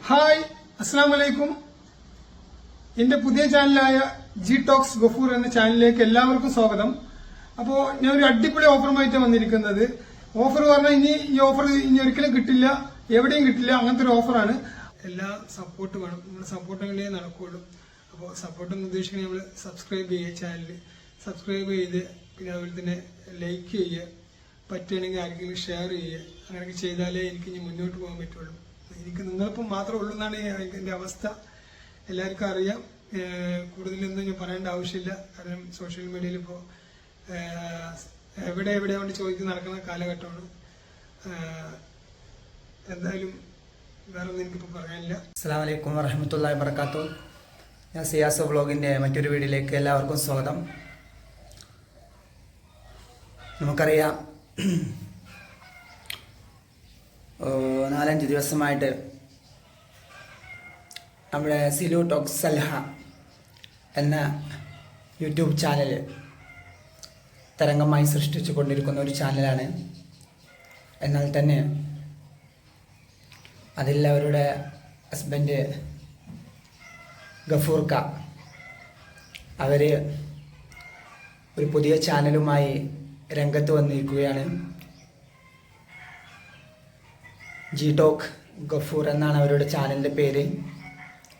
Hi, അസ്സാം വലൈക്കും. എന്റെ പുതിയ ചാനലായ ജി ടോക്സ് ഗഫൂർ എന്ന ചാനലിലേക്ക് എല്ലാവർക്കും സ്വാഗതം. അപ്പോൾ ഞാൻ ഒരു അടിപൊളി ഓഫറുമായിട്ടാണ് വന്നിരിക്കുന്നത്. ഓഫർ പറഞ്ഞാൽ ഈ ഓഫർ ഇനി ഒരിക്കലും കിട്ടില്ല, എവിടെയും കിട്ടില്ല, അങ്ങനത്തെ ഒരു ഓഫറാണ്. എല്ലാ സപ്പോർട്ട് വേണം, നമ്മുടെ സപ്പോർട്ടുകളേ നടക്കുകയുള്ളൂ. അപ്പോൾ സപ്പോർട്ട് എന്ന് ഉദ്ദേശിക്കുന്നത് നമ്മൾ സബ്സ്ക്രൈബ് ചെയ്യുക, ചാനൽ സബ്സ്ക്രൈബ് ചെയ്ത് പിന്നെ അതുപോലെ തന്നെ ലൈക്ക് ചെയ്യുക, പറ്റുകയാണെങ്കിൽ ആർക്കെങ്കിലും ഷെയർ ചെയ്യുക. അങ്ങനെയൊക്കെ ചെയ്താലേ എനിക്ക് ഇനി മുന്നോട്ട് പോകാൻ പറ്റുള്ളൂ. എനിക്ക് നിങ്ങളിപ്പം മാത്രമേ ഉള്ളൂ എന്നാണ് എൻ്റെ അവസ്ഥ. എല്ലാവർക്കും അറിയാം. കൂടുതലൊന്നും ഞാൻ പറയേണ്ട ആവശ്യമില്ല. കാരണം സോഷ്യൽ മീഡിയയിൽ ഇപ്പോൾ എവിടെ കൊണ്ട് ചോദിച്ച് നടക്കുന്ന കാലഘട്ടമാണ്. എന്തായാലും വേറെ ഒന്നും എനിക്കിപ്പോൾ പറയാനില്ല. അസ്സലാമു അലൈക്കും വറഹ്മത്തുള്ളാഹി വബറകാതുഹു. ഞാൻ സിയാസ് വ്ളോഗിൻ്റെ മറ്റൊരു വീഡിയോയിലേക്ക് എല്ലാവർക്കും സ്വാഗതം. നമുക്കറിയാം, 4-5 ദിവസമായിട്ട് നമ്മുടെ സിലു ടോക്സ് സൽഹ എന്ന യൂട്യൂബ് ചാനൽ തരംഗമായി സൃഷ്ടിച്ചു കൊണ്ടിരിക്കുന്ന ഒരു ചാനലാണ്. എന്നാൽ തന്നെ അതിൽ അവരുടെ ഹസ്ബൻഡ് ഗഫൂർക്ക അവർ ഒരു പുതിയ ചാനലുമായി രംഗത്ത് വന്നിരിക്കുകയാണ്. ജി ടോക്ക് ഗഫൂർ എന്നാണ് അവരുടെ ചാനലിൻ്റെ പേര്.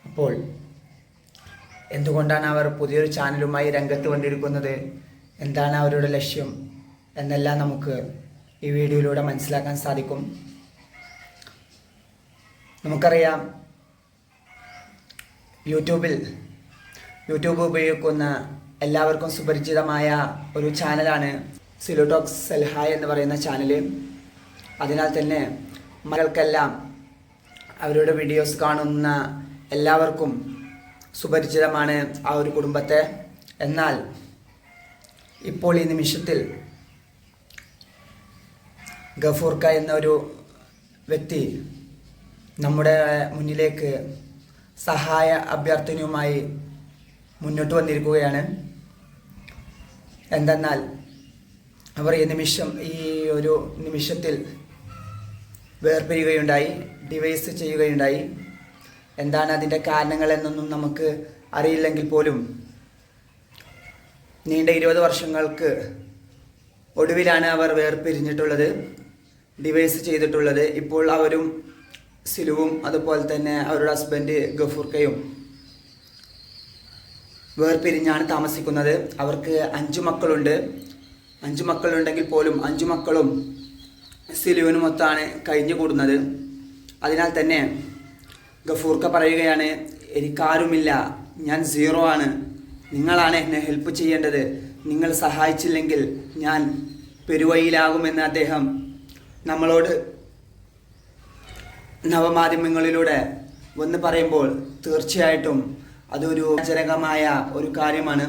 അപ്പോൾ എന്തുകൊണ്ടാണ് അവർ പുതിയൊരു ചാനലുമായി രംഗത്ത് വന്നിരിക്കുന്നത്, എന്താണ് അവരുടെ ലക്ഷ്യം എന്നെല്ലാം നമുക്ക് ഈ വീഡിയോയിലൂടെ മനസ്സിലാക്കാൻ സാധിക്കും. നമുക്കറിയാം, യൂട്യൂബ് ഉപയോഗിക്കുന്ന എല്ലാവർക്കും സുപരിചിതമായ ഒരു ചാനലാണ് സിലു ടോക്സ് സൽഹ എന്ന് പറയുന്ന ചാനൽ. അതിനാൽ തന്നെ മക്കൾക്കെല്ലാം, അവരുടെ വീഡിയോസ് കാണുന്ന എല്ലാവർക്കും സുപരിചിതമാണ് ആ ഒരു കുടുംബത്തെ. എന്നാൽ ഇപ്പോൾ ഈ നിമിഷത്തിൽ ഗഫൂർക്ക എന്നൊരു വ്യക്തി നമ്മുടെ മുന്നിലേക്ക് സഹായ അഭ്യർത്ഥനയുമായി മുന്നോട്ട് വന്നിരിക്കുകയാണ്. എന്തെന്നാൽ അവർ ഈ ഒരു നിമിഷത്തിൽ വേർപിരിയുകയുണ്ടായി, ഡിവൈസ് ചെയ്യുകയുണ്ടായി. എന്താണ് അതിൻ്റെ കാരണങ്ങളെന്നൊന്നും നമുക്ക് അറിയില്ലെങ്കിൽ പോലും നീണ്ട 20 വർഷങ്ങൾക്ക് ഒടുവിലാണ് അവർ വേർപിരിഞ്ഞിട്ടുള്ളത്, ഡിവൈസ് ചെയ്തിട്ടുള്ളത്. ഇപ്പോൾ അവരും സിലുവും അതുപോലെ തന്നെ അവരുടെ ഹസ്ബൻഡ് ഗഫൂർക്കയും വേർപിരിഞ്ഞാണ് താമസിക്കുന്നത്. അവർക്ക് 5 മക്കളുണ്ട്. 5 മക്കളുണ്ടെങ്കിൽ പോലും 5 മക്കളും സിലുവിനുമൊത്താണ് കഴിഞ്ഞു കൂടുന്നത്. അതിനാൽ തന്നെ ഗഫൂർക്ക പറയുകയാണ്, എനിക്കാരുമില്ല, ഞാൻ 0 ആണ്, നിങ്ങളാണ് എന്നെ ഹെൽപ്പ് ചെയ്യേണ്ടത്, നിങ്ങൾ സഹായിച്ചില്ലെങ്കിൽ ഞാൻ പെരുവഴിയിലാകുമെന്ന് അദ്ദേഹം നമ്മളോട് നവമാധ്യമങ്ങളിലൂടെ വന്ന് പറയുമ്പോൾ തീർച്ചയായിട്ടും അതൊരു ജനകമായ ഒരു കാര്യമാണ്.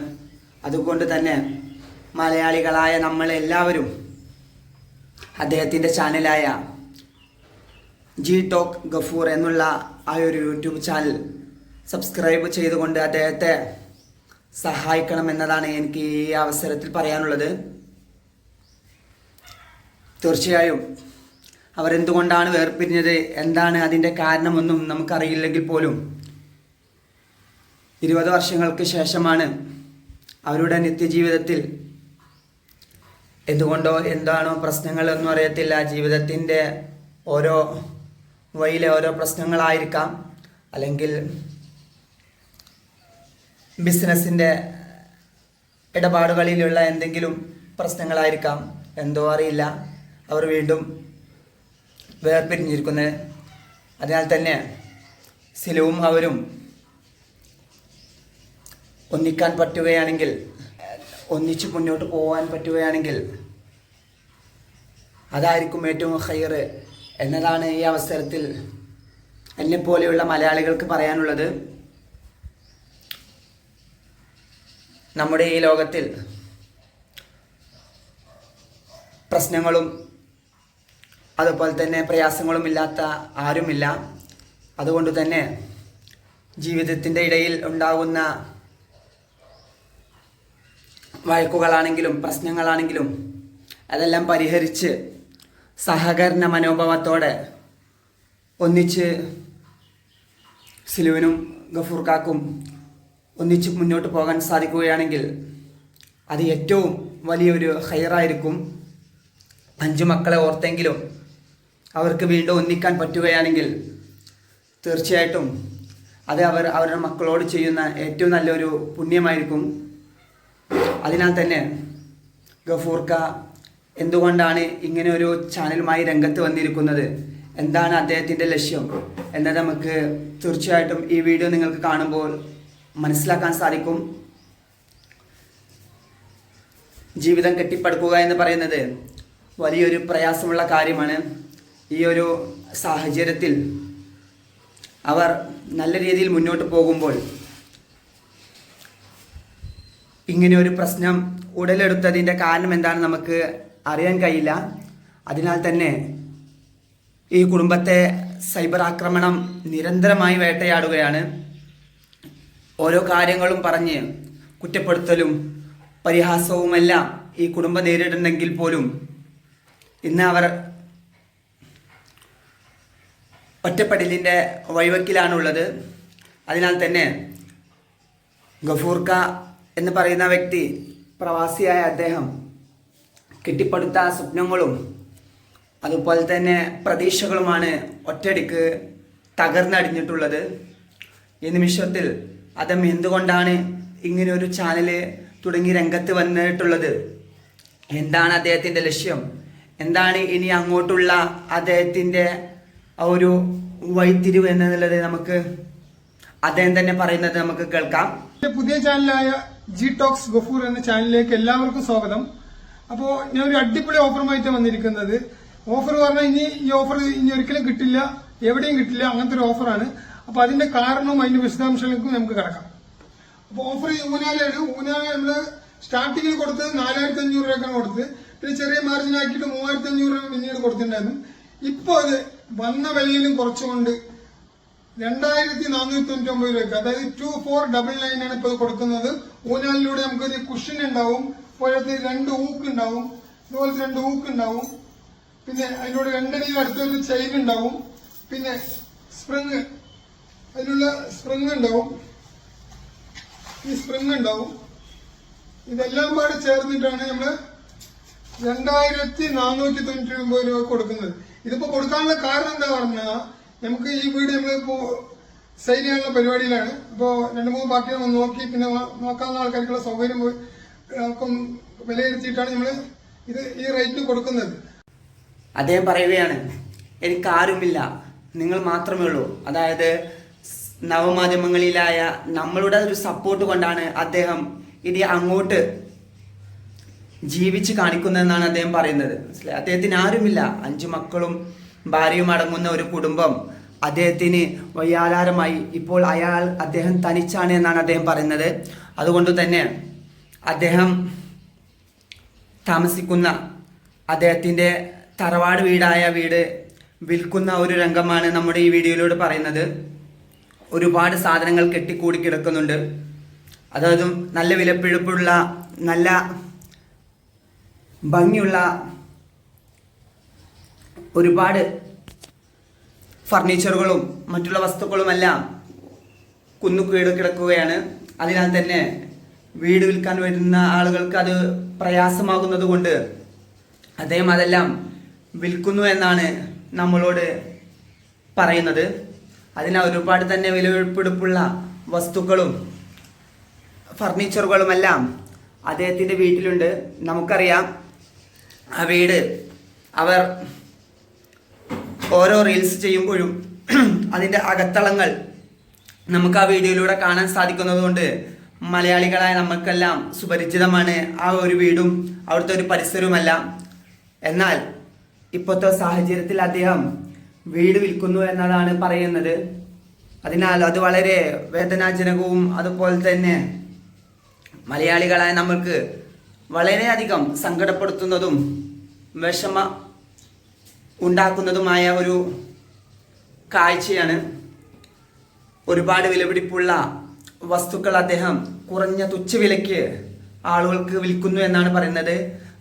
അതുകൊണ്ട് തന്നെ മലയാളികളായ നമ്മളെല്ലാവരും അദ്ദേഹത്തിൻ്റെ ചാനലായ ജി ടോക്ക് ഗഫൂർ എന്നുള്ള ആ ഒരു യൂട്യൂബ് ചാനൽ സബ്സ്ക്രൈബ് ചെയ്തുകൊണ്ട് അദ്ദേഹത്തെ സഹായിക്കണമെന്നതാണ് എനിക്ക് ഈ അവസരത്തിൽ പറയാനുള്ളത്. തീർച്ചയായും അവരെന്തുകൊണ്ടാണ് വേർപിരിഞ്ഞത്, എന്താണ് അതിൻ്റെ കാരണമൊന്നും നമുക്കറിയില്ലെങ്കിൽ പോലും 20 വർഷങ്ങൾക്ക് ശേഷമാണ് അവരുടെ നിത്യജീവിതത്തിൽ എന്തുകൊണ്ടോ എന്താണോ പ്രശ്നങ്ങളൊന്നും അറിയത്തില്ല, ജീവിതത്തിൻ്റെ ഓരോ വഴിയിലെ ഓരോ പ്രശ്നങ്ങളായിരിക്കാം, അല്ലെങ്കിൽ ബിസിനസ്സിൻ്റെ ഇടപാടുകളിലുള്ള എന്തെങ്കിലും പ്രശ്നങ്ങളായിരിക്കാം, എന്തോ അറിയില്ല, അവർ വീണ്ടും വേർപിരിഞ്ഞിരിക്കുന്നത്. അതിനാൽ തന്നെ സിലുവും അവരും ഒന്നിക്കാൻ പറ്റുകയാണെങ്കിൽ, ഒന്നിച്ച് മുന്നോട്ട് പോകാൻ പറ്റുകയാണെങ്കിൽ അതായിരിക്കും ഏറ്റവും ഖൈർ എന്നതാണ് ഈ അവസരത്തിൽ എന്നെപ്പോലെയുള്ള മലയാളികൾക്ക് പറയാനുള്ളത്. നമ്മുടെ ഈ ലോകത്തിൽ പ്രശ്നങ്ങളും അതുപോലെ തന്നെ പ്രയാസങ്ങളും ഇല്ലാത്ത ആരുമില്ല. അതുകൊണ്ട് തന്നെ ജീവിതത്തിൻ്റെ ഇടയിൽ ഉണ്ടാകുന്ന വഴക്കുകളാണെങ്കിലും പ്രശ്നങ്ങളാണെങ്കിലും അതെല്ലാം പരിഹരിച്ച് സഹകരണ മനോഭാവത്തോടെ ഒന്നിച്ച് സിലുവിനും ഗഫൂർക്കാക്കും ഒന്നിച്ച് മുന്നോട്ട് പോകാൻ സാധിക്കുകയാണെങ്കിൽ അത് ഏറ്റവും വലിയൊരു ഹൈറായിരിക്കും. 5 മക്കളെ ഓർത്തെങ്കിലും അവർക്ക് വീണ്ടും ഒന്നിക്കാൻ പറ്റുകയാണെങ്കിൽ തീർച്ചയായിട്ടും അത് അവരുടെ മക്കളോട് ചെയ്യുന്ന ഏറ്റവും നല്ലൊരു പുണ്യമായിരിക്കും. അതിനാൽ തന്നെ ഗഫൂർക്ക എന്തുകൊണ്ടാണ് ഇങ്ങനെ ഒരു ചാനലുമായി രംഗത്ത് വന്നിരിക്കുന്നത്, എന്താണ് അദ്ദേഹത്തിൻ്റെ ലക്ഷ്യം എന്നത് നമുക്ക് തീർച്ചയായിട്ടും ഈ വീഡിയോ നിങ്ങൾക്ക് കാണുമ്പോൾ മനസ്സിലാക്കാൻ സാധിക്കും. ജീവിതം കെട്ടിപ്പടുക്കുക എന്ന് പറയുന്നത് വലിയൊരു പ്രയാസമുള്ള കാര്യമാണ്. ഈ ഒരു സാഹചര്യത്തിൽ അവർ നല്ല രീതിയിൽ മുന്നോട്ട് പോകുമ്പോൾ ഇങ്ങനെ ഒരു പ്രശ്നം ഉടലെടുത്തതിൻ്റെ കാരണം എന്താണെന്ന് നമുക്ക് അറിയാൻ കഴിയില്ല. അതിനാൽ തന്നെ ഈ കുടുംബത്തെ സൈബർ ആക്രമണം നിരന്തരമായി വേട്ടയാടുകയാണ്. ഓരോ കാര്യങ്ങളും പറഞ്ഞ് കുറ്റപ്പെടുത്തലും പരിഹാസവുമെല്ലാം ഈ കുടുംബം നേരിടുന്നെങ്കിൽ പോലും ഇന്ന് അവർ ഒറ്റപ്പെടലിൻ്റെ വഴിവക്കിലാണുള്ളത്. അതിനാൽ തന്നെ ഗഫൂർക്ക എന്ന് പറയുന്ന വ്യക്തി, പ്രവാസിയായ അദ്ദേഹം കെട്ടിപ്പടുത്ത സ്വപ്നങ്ങളും അതുപോലെ തന്നെ പ്രതീക്ഷകളുമാണ് ഒറ്റയടിക്ക് തകർന്നടിഞ്ഞിട്ടുള്ളത്. ഈ നിമിഷത്തിൽ അദ്ദേഹം എന്തുകൊണ്ടാണ് ഇങ്ങനെ ഒരു ചാനൽ തുടങ്ങി രംഗത്ത് വന്നിട്ടുള്ളത്, എന്താണ് അദ്ദേഹത്തിൻ്റെ ലക്ഷ്യം, എന്താണ് ഇനി അങ്ങോട്ടുള്ള അദ്ദേഹത്തിൻ്റെ ആ ഒരു വഴിത്തിരിവ് എന്നുള്ളത് നമുക്ക് അദ്ദേഹം തന്നെ പറയുന്നത് നമുക്ക് കേൾക്കാം. പുതിയ ചാനലായ ജി ടോക്സ് ഗഫൂർ എന്ന ചാനലിലേക്ക് എല്ലാവർക്കും സ്വാഗതം. അപ്പോൾ ഞാൻ ഒരു അടിപൊളി ഓഫറുമായിട്ട് വന്നിരിക്കുന്നത്. ഓഫർ പറഞ്ഞാൽ ഈ ഓഫർ ഇനി ഒരിക്കലും കിട്ടില്ല, എവിടെയും കിട്ടില്ല, അങ്ങനത്തെ ഒരു ഓഫറാണ്. അപ്പൊ അതിന്റെ കാരണവും അതിന്റെ വിശദാംശങ്ങൾക്കും നമുക്ക് കിടക്കാം. അപ്പൊ ഓഫർ ഊനാലയാണ്. ഊനാല നമ്മള് സ്റ്റാർട്ടിങ്ങിൽ കൊടുത്തത് 4500 രൂപയ്ക്കാണ് കൊടുത്തത്. പിന്നെ ചെറിയ മാർജിൻ ആക്കിയിട്ട് 3500 രൂപ പിന്നീട് കൊടുത്തിട്ടുണ്ടായിരുന്നു. ഇപ്പൊ അത് വന്ന വിലയിലും കുറച്ചുകൊണ്ട് 2499 രൂപയ്ക്ക്, അതായത് 2499 ആണ് ഇപ്പൊ കൊടുക്കുന്നത്. ഊനാലിലൂടെ നമുക്കൊരു കുഷൻ ഉണ്ടാവും, പോലത്തെ 2 ഊക്ക് ഉണ്ടാവും, ഇതുപോലത്തെ 2 ഊക്ക് ഉണ്ടാവും. പിന്നെ അതിനോട് 2 അടിയിൽ അടുത്തൊരു ചെയിൻ ഉണ്ടാവും. പിന്നെ സ്പ്രിങ്, അതിനുള്ള സ്പ്രിങ് ഉണ്ടാവും, ഈ സ്പ്രിങ് ഉണ്ടാവും. ഇതെല്ലാം പാടെ ചേർന്നിട്ടാണ് നമ്മള് 2499 രൂപ കൊടുക്കുന്നത്. ഇതിപ്പോ കൊടുക്കാനുള്ള കാരണം എന്താ പറഞ്ഞാൽ, നമുക്ക് ഈ വീട് നമ്മളിപ്പോ സെയിൽ ചെയ്യാനുള്ള പരിപാടിയിലാണ്. അപ്പോ 2-3 പാർട്ടികൾ വന്ന് നോക്കി പിന്നെ നോക്കാവുന്ന ആൾക്കാർക്കുള്ള സൗകര്യം വിലയിരുത്തിയിട്ടാണ് നമ്മള് ഇത് ഈ റേറ്റിന് കൊടുക്കുന്നത്. അദ്ദേഹം പറയുകയാണ്, എനിക്കാരുമില്ല, നിങ്ങൾ മാത്രമേ ഉള്ളൂ. അതായത് നവമാധ്യമങ്ങളിലായ നമ്മളുടെ ഒരു സപ്പോർട്ട് കൊണ്ടാണ് അദ്ദേഹം ഇനി അങ്ങോട്ട് ജീവിച്ച് കാണിക്കുന്നതെന്നാണ് അദ്ദേഹം പറയുന്നത്. അദ്ദേഹത്തിന് ആരുമില്ല, 5 മക്കളും ഭാര്യയും അടങ്ങുന്ന ഒരു കുടുംബം അദ്ദേഹത്തിന് വയ്യാധാരമായി. ഇപ്പോൾ അദ്ദേഹം തനിച്ചാണ് എന്നാണ് അദ്ദേഹം പറയുന്നത്. അതുകൊണ്ട് തന്നെ അദ്ദേഹം താമസിക്കുന്ന അദ്ദേഹത്തിൻ്റെ തറവാട് വീടായ വീട് വിൽക്കുന്ന ഒരു രംഗമാണ് നമ്മുടെ ഈ വീഡിയോയിലൂടെ പറയുന്നത്. ഒരുപാട് സാധനങ്ങൾ കെട്ടിക്കൂടി കിടക്കുന്നുണ്ട്. അതായത് നല്ല വിലപിടിപ്പുള്ള നല്ല ഭംഗിയുള്ള ഒരുപാട് ഫർണിച്ചറുകളും മറ്റുള്ള വസ്തുക്കളുമെല്ലാം കുന്നുകീട് കിടക്കുകയാണ്. അതിനാൽ തന്നെ വീട് വിൽക്കാൻ വരുന്ന ആളുകൾക്ക് അത് പ്രയാസമാകുന്നത് കൊണ്ട് അദ്ദേഹം അതെല്ലാം വിൽക്കുന്നു എന്നാണ് നമ്മളോട് പറയുന്നത്. അതിന് ഒരുപാട് തന്നെ വിലപിടിപ്പുള്ള വസ്തുക്കളും ഫർണിച്ചറുകളുമെല്ലാം അദ്ദേഹത്തിൻ്റെ വീട്ടിലുണ്ട്. നമുക്കറിയാം, ആ വീട് അവർ ഓരോ റീൽസ് ചെയ്യുമ്പോഴും അതിൻ്റെ അകത്തളങ്ങൾ നമുക്ക് ആ വീഡിയോയിലൂടെ കാണാൻ സാധിക്കുന്നത് കൊണ്ട് മലയാളികളായ നമുക്കെല്ലാം സുപരിചിതമാണ് ആ ഒരു വീടും അവിടുത്തെ ഒരു പരിസരവുമെല്ലാം. എന്നാൽ ഇപ്പോഴത്തെ സാഹചര്യത്തിൽ അദ്ദേഹം വീട് വിൽക്കുന്നു എന്നതാണ് പറയുന്നത്. അതിനാൽ അത് വളരെ വേദനാജനകവും അതുപോലെ തന്നെ മലയാളികളായ നമ്മൾക്ക് വളരെയധികം സങ്കടപ്പെടുത്തുന്നതും വിഷമ ഉണ്ടാക്കുന്നതുമായ ഒരു കാഴ്ചയാണ്. ഒരുപാട് വിലപിടിപ്പുള്ള വസ്തുക്കൾ അദ്ദേഹം കുറഞ്ഞ തുച്ഛവിലയ്ക്ക് ആളുകൾക്ക് വിൽക്കുന്നു എന്നാണ് പറയുന്നത്.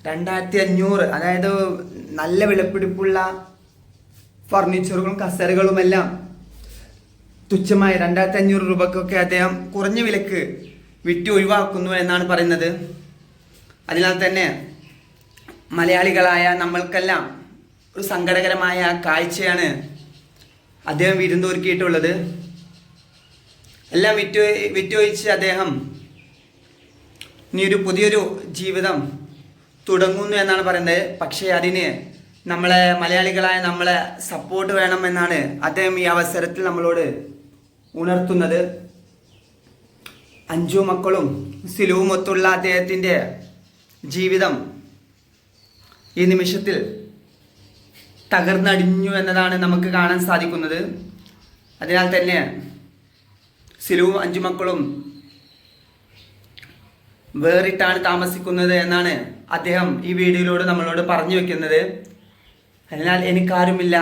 2500, അതായത് നല്ല വിലപിടിപ്പുള്ള ഫർണിച്ചറുകളും കസേരകളുമെല്ലാം തുച്ഛമായ 2500 രൂപക്കൊക്കെ അദ്ദേഹം കുറഞ്ഞ വിലക്ക് വിറ്റ് ഒഴിവാക്കുന്നു എന്നാണ് പറയുന്നത്. അതിനാൽ തന്നെ മലയാളികളായ നമ്മൾക്കെല്ലാം ഒരു സങ്കടകരമായ കാഴ്ചയാണ് അദ്ദേഹം വിരുന്നൊരുക്കിയിട്ടുള്ളത്. എല്ലാം വിറ്റൊഴിച്ച് അദ്ദേഹം ഇനി ഒരു പുതിയൊരു ജീവിതം തുടങ്ങുന്നു എന്നാണ് പറയുന്നത്. പക്ഷേ അതിന് നമ്മളെ മലയാളികളായ നമ്മളെ സപ്പോർട്ട് വേണമെന്നാണ് അദ്ദേഹം ഈ അവസരത്തിൽ നമ്മളോട് ഉണർത്തുന്നത്. 5 മക്കളും സിലുവും ഒത്തുള്ള അദ്ദേഹത്തിൻ്റെ ജീവിതം ഈ നിമിഷത്തിൽ തകർന്നടിഞ്ഞു എന്നതാണ് നമുക്ക് കാണാൻ സാധിക്കുന്നത്. അതിനാൽ തന്നെ സിലുവും 5 മക്കളും വേറിട്ടാണ് താമസിക്കുന്നത് എന്നാണ് അദ്ദേഹം ഈ വീഡിയോയിലൂടെ നമ്മളോട് പറഞ്ഞു വെക്കുന്നത്. അതിനാൽ എനിക്കാരുമില്ല,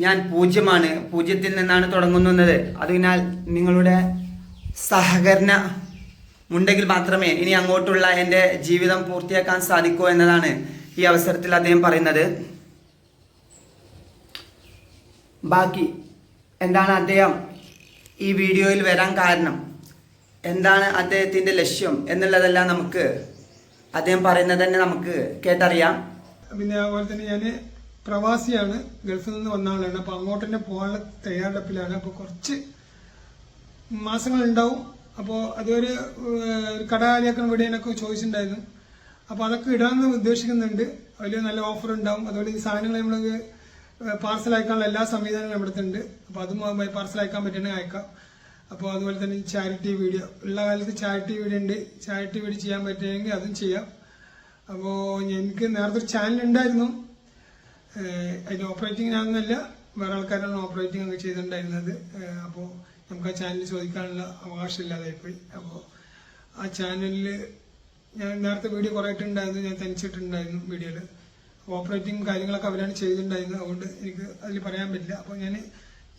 ഞാൻ പൂജ്യമാണ്, പൂജ്യത്തിൽ നിന്നാണ് തുടങ്ങുന്നത്. അതിനാൽ നിങ്ങളുടെ സഹകരണം ഉണ്ടെങ്കിൽ മാത്രമേ ഇനി അങ്ങോട്ടുള്ള എൻ്റെ ജീവിതം പൂർത്തിയാക്കാൻ സാധിക്കൂ എന്നതാണ് ഈ അവസരത്തിൽ അദ്ദേഹം പറയുന്നത്. ബാക്കി എന്താണ് അദ്ദേഹം ഈ വീഡിയോയിൽ വരാൻ കാരണം, എന്താണ് അദ്ദേഹത്തിൻ്റെ ലക്ഷ്യം എന്നുള്ളതെല്ലാം നമുക്ക് അദ്ദേഹം പറയുന്നത് തന്നെ നമുക്ക് കേട്ടറിയാം. പിന്നെ അതുപോലെ തന്നെ ഞാൻ പ്രവാസിയാണ്, ഗൾഫിൽ നിന്ന് വന്ന ആളാണ്. അപ്പൊ അങ്ങോട്ട് തന്നെ പോകാനുള്ള തയ്യാറെടുപ്പിലാണ്. അപ്പൊ കുറച്ച് മാസങ്ങൾ ഉണ്ടാവും. അപ്പോൾ അതൊരു കടകാലിയാക്കാൻ വിടാനൊക്കെ ചോദിച്ചിട്ടുണ്ടായിരുന്നു. അപ്പോൾ അതൊക്കെ ഇടാമെന്ന് ഉദ്ദേശിക്കുന്നുണ്ട്. അതിൽ നല്ല ഓഫർ ഉണ്ടാവും. അതുപോലെ ഈ സാധനങ്ങൾ നമ്മൾ പാർസൽ അയക്കാനുള്ള എല്ലാ സംവിധാനങ്ങളും നമ്മുടെ ഉണ്ട്. അപ്പോൾ അതും പാർസൽ അയക്കാൻ പറ്റണമെങ്കിൽ അയക്കാം. അപ്പോൾ അതുപോലെ തന്നെ ചാരിറ്റി വീഡിയോ ഉള്ള കാലത്ത് ചാരിറ്റി വീഡിയോ ഉണ്ട്. ചാരിറ്റി വീഡിയോ ചെയ്യാൻ പറ്റുമെങ്കിൽ അതും ചെയ്യാം. അപ്പോൾ എനിക്ക് നേരത്തെ ഒരു ചാനൽ ഉണ്ടായിരുന്നു. അതിന്റെ ഓപ്പറേറ്റിംഗ് ഞാനൊന്നല്ല, വേറെ ആൾക്കാരാണ് ഓപ്പറേറ്റിംഗ് ഒക്കെ ചെയ്തിട്ടുണ്ടായിരുന്നത്. അപ്പോൾ നമുക്ക് ആ ചാനൽ ചോദിക്കാനുള്ള അവകാശം ഇല്ലാതായിപ്പോയി. അപ്പോൾ ആ ചാനലിൽ ഞാൻ നേരത്തെ വീഡിയോ കുറേ ഇട്ടുണ്ടായിരുന്നു, ഞാൻ തനിച്ചിട്ടുണ്ടായിരുന്നു വീഡിയോയിൽ. ഓപ്പറേറ്റിംഗ് കാര്യങ്ങളൊക്കെ അവരാണ് ചെയ്തിട്ടുണ്ടായിരുന്നത്. അതുകൊണ്ട് എനിക്ക് അതിൽ പറയാൻ പറ്റില്ല. അപ്പോൾ ഞാൻ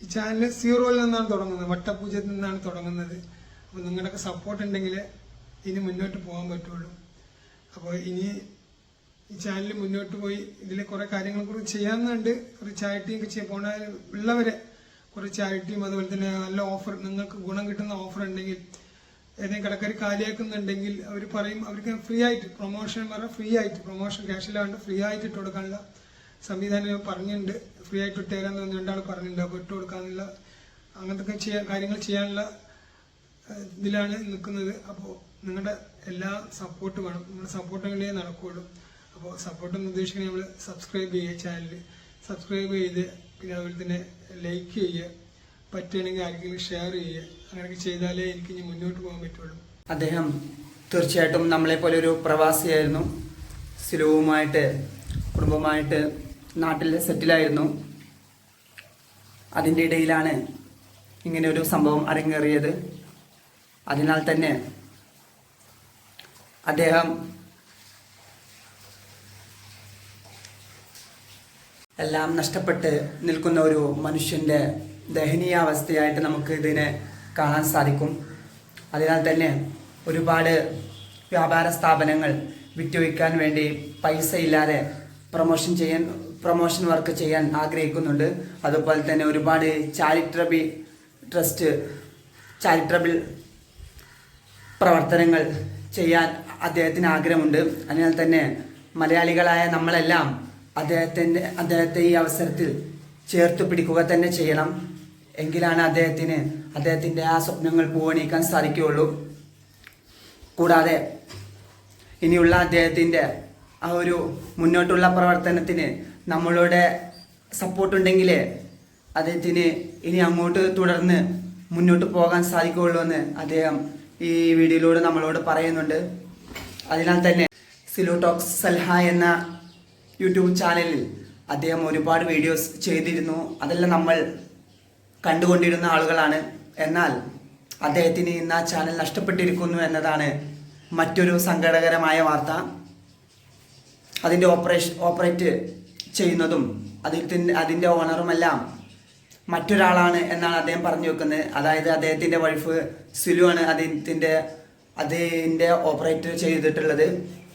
ഈ ചാനൽ 0-ൽ നിന്നാണ് തുടങ്ങുന്നത്, വട്ടപൂജ്യത്തിൽ നിന്നാണ് തുടങ്ങുന്നത്. അപ്പോൾ നിങ്ങളുടെയൊക്കെ സപ്പോർട്ട് ഉണ്ടെങ്കിൽ ഇനി മുന്നോട്ട് പോകാൻ പറ്റുള്ളൂ. അപ്പോൾ ഇനി ഈ ചാനൽ മുന്നോട്ട് പോയി ഇതിൽ കുറെ കാര്യങ്ങളെ കുറിച്ച് ചെയ്യാവുന്നുണ്ട്. കുറച്ച് ചാരിറ്റിയും ഒക്കെ പോണ ഉള്ളവരെ കുറച്ച് ചാരിറ്റിയും അതുപോലെ തന്നെ നല്ല ഓഫർ, നിങ്ങൾക്ക് ഗുണം കിട്ടുന്ന ഓഫർ ഉണ്ടെങ്കിൽ, ഏതെങ്കിലും കടക്കാർ കാലിയാക്കുന്നുണ്ടെങ്കിൽ അവർ പറയും അവർക്ക് ഫ്രീ ആയിട്ട് പ്രൊമോഷൻ ഫ്രീ ആയിട്ട് പ്രൊമോഷൻ ക്യാഷിലാണ്ട് ഫ്രീ ആയിട്ട് ഇട്ട് കൊടുക്കാനുള്ള സംവിധാനം പറഞ്ഞിട്ടുണ്ട്. ഫ്രീ ആയിട്ട് ഇട്ടുതരാന്ന് 2 ആൾ പറഞ്ഞിട്ടുണ്ട്. അപ്പോൾ ഇട്ട് കൊടുക്കാനുള്ള അങ്ങനത്തെ കാര്യങ്ങൾ ചെയ്യാനുള്ള ഇതിലാണ് നിൽക്കുന്നത്. അപ്പോൾ നിങ്ങളുടെ എല്ലാ സപ്പോർട്ട് വേണം. നിങ്ങളുടെ സപ്പോർട്ട് ഉണ്ടെങ്കിലേ നടക്കുകയുള്ളൂ. അപ്പോൾ സപ്പോർട്ട് എന്ന് ഉദ്ദേശിക്കുന്നത് നമ്മൾ സബ്സ്ക്രൈബ് ചെയ്യുക, ചാനൽ സബ്സ്ക്രൈബ് ചെയ്ത് പിന്നെ അതുപോലെ തന്നെ ലൈക്ക് ചെയ്യുക, പറ്റുകയാണെങ്കിൽ ആർക്കെങ്കിലും ഷെയർ ചെയ്യുക. അങ്ങനെയൊക്കെ ചെയ്താലേ എനിക്ക് ഇനി മുന്നോട്ട് പോകാൻ പറ്റുള്ളൂ. അദ്ദേഹം തീർച്ചയായിട്ടും നമ്മളെപ്പോലെ ഒരു പ്രവാസിയായിരുന്നു. സിലുവുമായിട്ട് കുടുംബമായിട്ട് നാട്ടിൽ സെറ്റിലായിരുന്നു. അതിൻ്റെ ഇടയിലാണ് ഇങ്ങനെ ഒരു സംഭവം അരങ്ങേറിയത്. അതിനാൽ തന്നെ അദ്ദേഹം എല്ലാം നഷ്ടപ്പെട്ട് നിൽക്കുന്ന ഒരു മനുഷ്യൻ്റെ ദയനീയാവസ്ഥയായിട്ട് നമുക്ക് ഇതിനെ കാണാൻ സാധിക്കും. അതിനാൽ തന്നെ ഒരുപാട് വ്യാപാര സ്ഥാപനങ്ങൾ വിറ്റുവയ്ക്കാൻ വേണ്ടി പൈസ ഇല്ലാതെ പ്രൊമോഷൻ വർക്ക് ചെയ്യാൻ ആഗ്രഹിക്കുന്നുണ്ട്. അതുപോലെ തന്നെ ഒരുപാട് ചാരിറ്റബിൾ പ്രവർത്തനങ്ങൾ ചെയ്യാൻ അദ്ദേഹത്തിന് ആഗ്രഹമുണ്ട്. അതിനാൽ തന്നെ മലയാളികളായ നമ്മളെല്ലാം അദ്ദേഹത്തെ ഈ അവസരത്തിൽ ചേർത്ത് പിടിക്കുക തന്നെ ചെയ്യണം. എങ്കിലാണ് അദ്ദേഹത്തിൻ്റെ ആ സ്വപ്നങ്ങൾ പൂവണിക്കാൻ സാധിക്കുകയുള്ളൂ. കൂടാതെ ഇനിയുള്ള അദ്ദേഹത്തിൻ്റെ ആ ഒരു മുന്നോട്ടുള്ള പ്രവർത്തനത്തിന് നമ്മളുടെ സപ്പോർട്ടുണ്ടെങ്കിൽ അദ്ദേഹത്തിന് ഇനി അങ്ങോട്ട് തുടർന്ന് മുന്നോട്ട് പോകാൻ സാധിക്കുകയുള്ളൂ എന്ന് അദ്ദേഹം ഈ വീഡിയോയിലൂടെ നമ്മളോട് പറയുന്നുണ്ട്. അതിനാൽ തന്നെ സിലു ടോക്സ് സൽഹ എന്ന യൂട്യൂബ് ചാനലിൽ അദ്ദേഹം ഒരുപാട് വീഡിയോസ് ചെയ്തിരുന്നു. അതെല്ലാം നമ്മൾ കണ്ടുകൊണ്ടിരുന്ന ആളുകളാണ്. എന്നാൽ അദ്ദേഹത്തിന് ഇന്ന് ആ ചാനൽ നഷ്ടപ്പെട്ടിരിക്കുന്നു എന്നതാണ് മറ്റൊരു സങ്കടകരമായ വാർത്ത. അതിൻ്റെ ഓപ്പറേറ്റ് ചെയ്യുന്നതും അതിൻ്റെ ഓണറുമെല്ലാം മറ്റൊരാളാണ് എന്നാണ് അദ്ദേഹം പറഞ്ഞു വെക്കുന്നത്. അതായത് അദ്ദേഹത്തിൻ്റെ വൈഫ് സിലു ആണ് അതിൻ്റെ ഓപ്പറേറ്റ് ചെയ്തിട്ടുള്ളത്.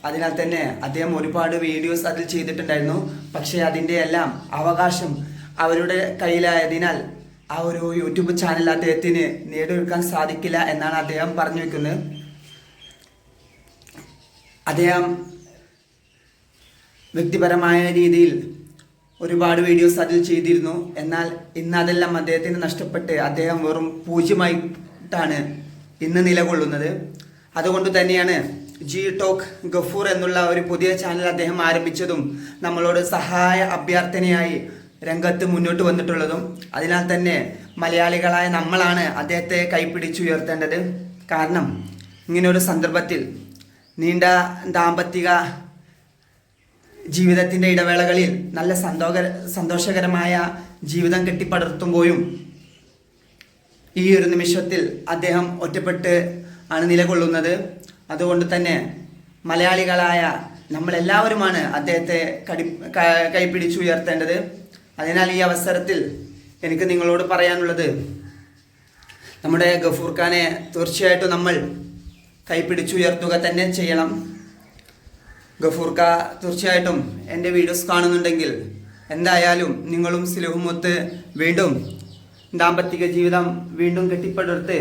അതിനാൽ തന്നെ അദ്ദേഹം ഒരുപാട് വീഡിയോസ് അതിൽ ചെയ്തിട്ടുണ്ടായിരുന്നു. പക്ഷേ അതിൻ്റെ എല്ലാം അവകാശം അവരുടെ കയ്യിലായതിനാൽ ആ ഒരു യൂട്യൂബ് ചാനൽ അദ്ദേഹത്തിന് നേടിയെടുക്കാൻ സാധിക്കില്ല എന്നാണ് അദ്ദേഹം പറഞ്ഞു വെക്കുന്നത്. അദ്ദേഹം വ്യക്തിപരമായ രീതിയിൽ ഒരുപാട് വീഡിയോസ് അതിൽ ചെയ്തിരുന്നു. എന്നാൽ ഇന്ന് അതെല്ലാം അദ്ദേഹത്തിന് നഷ്ടപ്പെട്ട് അദ്ദേഹം വെറും പൂജ്യമായിട്ടാണ് ഇന്ന് നിലകൊള്ളുന്നത്. അതുകൊണ്ട് തന്നെയാണ് ജി ടോക്ക് ഗഫൂർ എന്നുള്ള ഒരു പുതിയ ചാനൽ അദ്ദേഹം ആരംഭിച്ചതും നമ്മളോട് സഹായ അഭ്യർത്ഥനയായി രംഗത്ത് മുന്നോട്ട് വന്നിട്ടുള്ളതും. അതിനാൽ തന്നെ മലയാളികളായ നമ്മളാണ് അദ്ദേഹത്തെ കൈപ്പിടിച്ചുയർത്തേണ്ടത്. കാരണം ഇങ്ങനൊരു സന്ദർഭത്തിൽ നീണ്ട ദാമ്പത്തിക ജീവിതത്തിൻ്റെ ഇടവേളകളിൽ നല്ല സന്തോഷകരമായ ജീവിതം കെട്ടിപ്പടുത്തുമ്പോഴും ഈ ഒരു നിമിഷത്തിൽ അദ്ദേഹം ഒറ്റപ്പെട്ട് ആണ് നിലകൊള്ളുന്നത്. അതുകൊണ്ട് തന്നെ മലയാളികളായ നമ്മളെല്ലാവരുമാണ് അദ്ദേഹത്തെ കൈപ്പിടിച്ചുയർത്തേണ്ടത്. അതിനാൽ ഈ അവസരത്തിൽ എനിക്ക് നിങ്ങളോട് പറയാനുള്ളത്, നമ്മുടെ ഗഫൂർ ഖാനെ തീർച്ചയായിട്ടും നമ്മൾ കൈപ്പിടിച്ചുയർത്തുക തന്നെ ചെയ്യണം. ഗഫൂർ ഖാ തീർച്ചയായിട്ടും എൻ്റെ വീഡിയോസ് കാണുന്നുണ്ടെങ്കിൽ എന്തായാലും നിങ്ങളും സിലുഹുമൊത്ത് വീണ്ടും ദാമ്പത്തിക ജീവിതം വീണ്ടും കെട്ടിപ്പടുത്ത്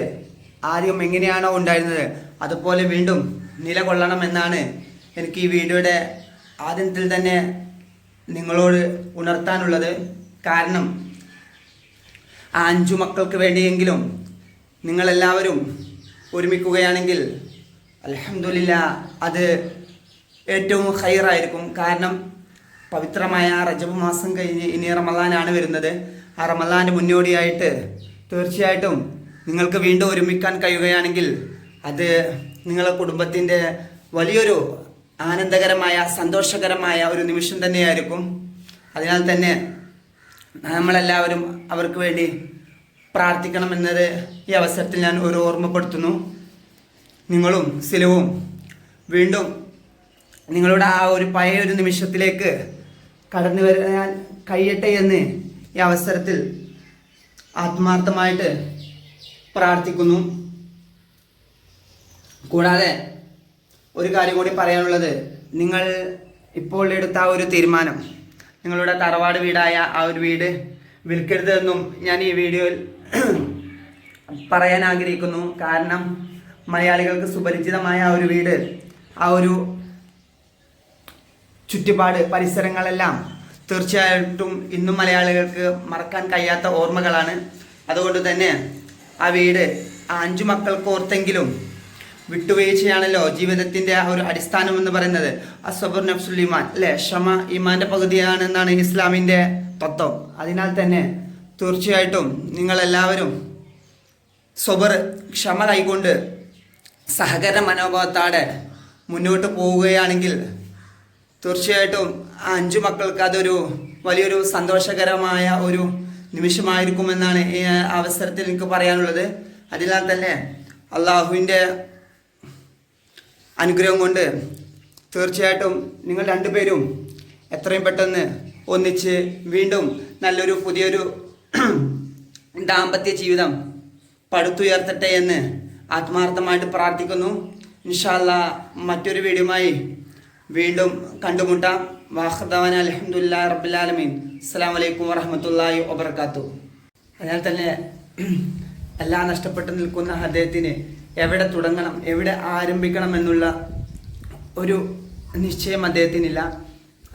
ആദ്യം എങ്ങനെയാണോ ഉണ്ടായിരുന്നത് അതുപോലെ വീണ്ടും നിലകൊള്ളണമെന്നാണ് എനിക്ക് ഈ വീഡിയോയുടെ ആദ്യത്തിൽ തന്നെ നിങ്ങളോട് ഉണർത്താനുള്ളത്. കാരണം ആ 5 മക്കൾക്ക് വേണ്ടിയെങ്കിലും നിങ്ങളെല്ലാവരും ഒരുമിക്കുകയാണെങ്കിൽ അൽഹംദുലില്ലാ അത് ഏറ്റവും ഖൈറായിരിക്കും. കാരണം പവിത്രമായ റജബ് മാസം കഴിഞ്ഞ് ഇനി റമളാനാണ് വരുന്നത്. ആ റമളാൻ്റെ മുന്നോടിയായിട്ട് തീർച്ചയായിട്ടും നിങ്ങൾക്ക് വീണ്ടും ഒരുമിക്കാൻ കഴിയുകയാണെങ്കിൽ അത് നിങ്ങളുടെ കുടുംബത്തിൻ്റെ വലിയൊരു ആനന്ദകരമായ സന്തോഷകരമായ ഒരു നിമിഷം തന്നെയായിരിക്കും. അതിനാൽ തന്നെ നമ്മളെല്ലാവരും അവർക്ക് വേണ്ടി പ്രാർത്ഥിക്കണമെന്നത് ഈ അവസരത്തിൽ ഞാൻ ഒരു ഓർമ്മപ്പെടുത്തുന്നു. നിങ്ങളും സിലുവും വീണ്ടും നിങ്ങളുടെ ആ ഒരു പഴയ ഒരു നിമിഷത്തിലേക്ക് കടന്നു വരാൻ കഴിയട്ടെ എന്ന് ഈ അവസരത്തിൽ ആത്മാർത്ഥമായിട്ട് പ്രാർത്ഥിക്കുന്നു. കൂടാതെ ഒരു കാര്യം കൂടി പറയാനുള്ളത്, നിങ്ങൾ ഇപ്പോൾ എടുത്ത ആ ഒരു തീരുമാനം, നിങ്ങളുടെ തറവാട് വീടായ ആ ഒരു വീട് വിൽക്കരുതെന്നും ഞാൻ ഈ വീഡിയോയിൽ പറയാൻ ആഗ്രഹിക്കുന്നു. കാരണം മലയാളികൾക്ക് സുപരിചിതമായ ആ ഒരു വീട്, ആ ഒരു ചുറ്റുപാട് പരിസരങ്ങളെല്ലാം തീർച്ചയായിട്ടും ഇന്നും മലയാളികൾക്ക് മറക്കാൻ കഴിയാത്ത ഓർമ്മകളാണ്. അതുകൊണ്ട് തന്നെ ആ വീട് ആ 5 മക്കൾക്ക് ഓർത്തെങ്കിലും വിട്ടുവീഴ്ചയാണല്ലോ ജീവിതത്തിൻ്റെ ആ ഒരു അടിസ്ഥാനം എന്ന് പറയുന്നത്. അസ്വബർ നഫ്സുൽ ഈമാൻ അല്ലേ, ക്ഷമ ഈമാൻ്റെ പകുതിയാണെന്നാണ് ഇസ്ലാമിൻ്റെ തത്വം. അതിനാൽ തന്നെ തീർച്ചയായിട്ടും നിങ്ങളെല്ലാവരും സ്വബർ ക്ഷമ കൈകൊണ്ട് സഹകരണ മനോഭാവത്തോടെ മുന്നോട്ട് പോവുകയാണെങ്കിൽ തീർച്ചയായിട്ടും ആ 5 മക്കൾക്ക് അതൊരു വലിയൊരു സന്തോഷകരമായ ഒരു നിമിഷമായിരിക്കുമെന്നാണ് ഈ അവസരത്തിൽ എനിക്ക് പറയാനുള്ളത്. അതിനാൽ തന്നെ അള്ളാഹുവിൻ്റെ അനുഗ്രഹം കൊണ്ട് തീർച്ചയായിട്ടും നിങ്ങൾ 2 പേരും എത്രയും പെട്ടെന്ന് ഒന്നിച്ച് വീണ്ടും നല്ലൊരു പുതിയൊരു ദാമ്പത്യ ജീവിതം പടുത്തുയർത്തട്ടെ എന്ന് ആത്മാർത്ഥമായിട്ട് പ്രാർത്ഥിക്കുന്നു. ഇൻഷാ അല്ലാഹ് മറ്റൊരു വീഡിയോയുമായി വീണ്ടും കണ്ടുമുട്ടാം. വാഖദവാന അൽഹംദുലില്ലാഹി റബ്ബിൽ ആലമീൻ. അസ്സലാമു അലൈക്കും വറഹ്മത്തുള്ളാഹി വബറകാതുഹു. അതിനാൽ തന്നെ എല്ലാം നഷ്ടപ്പെട്ട് നിൽക്കുന്ന അദ്ദേഹത്തിന് എവിടെ തുടങ്ങണം, എവിടെ ആരംഭിക്കണം എന്നുള്ള ഒരു നിശ്ചയം അദ്ദേഹത്തിനില്ല.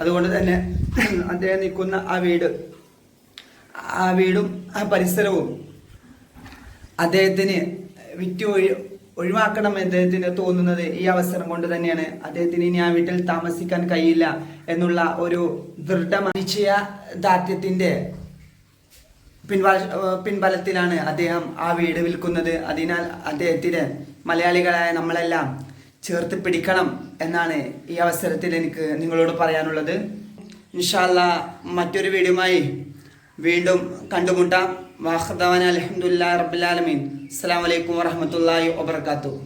അതുകൊണ്ട് തന്നെ അദ്ദേഹം നിൽക്കുന്ന ആ വീടും ആ പരിസരവും അദ്ദേഹത്തിന് ഒഴിവാക്കണം അദ്ദേഹത്തിന് തോന്നുന്നത് ഈ അവസരം കൊണ്ട് തന്നെയാണ്. അദ്ദേഹത്തിന് ഇനി ആ വീട്ടിൽ താമസിക്കാൻ കഴിയില്ല എന്നുള്ള ഒരു ദൃഢനിശ്ചയദാർഢ്യത്തിൻ്റെ പിൻബലത്തിലാണ് അദ്ദേഹം ആ വീട് വിൽക്കുന്നത്. അതിനാൽ അദ്ദേഹത്തിന് മലയാളികളായ നമ്മളെല്ലാം ചേർത്ത് പിടിക്കണം എന്നാണ് ഈ അവസരത്തിൽ എനിക്ക് നിങ്ങളോട് പറയാനുള്ളത്. ഇൻഷാ അല്ലാഹ് മറ്റൊരു വീഡിയോയുമായി വീണ്ടും കണ്ടുമുട്ടാം. വാഖദവാന അൽഹംദുലില്ലാഹി റബ്ബിൽ ആലമീൻ. അസ്സലാമു അലൈക്കും വറഹ്മത്തുള്ളാഹി വബറകാതുഹു.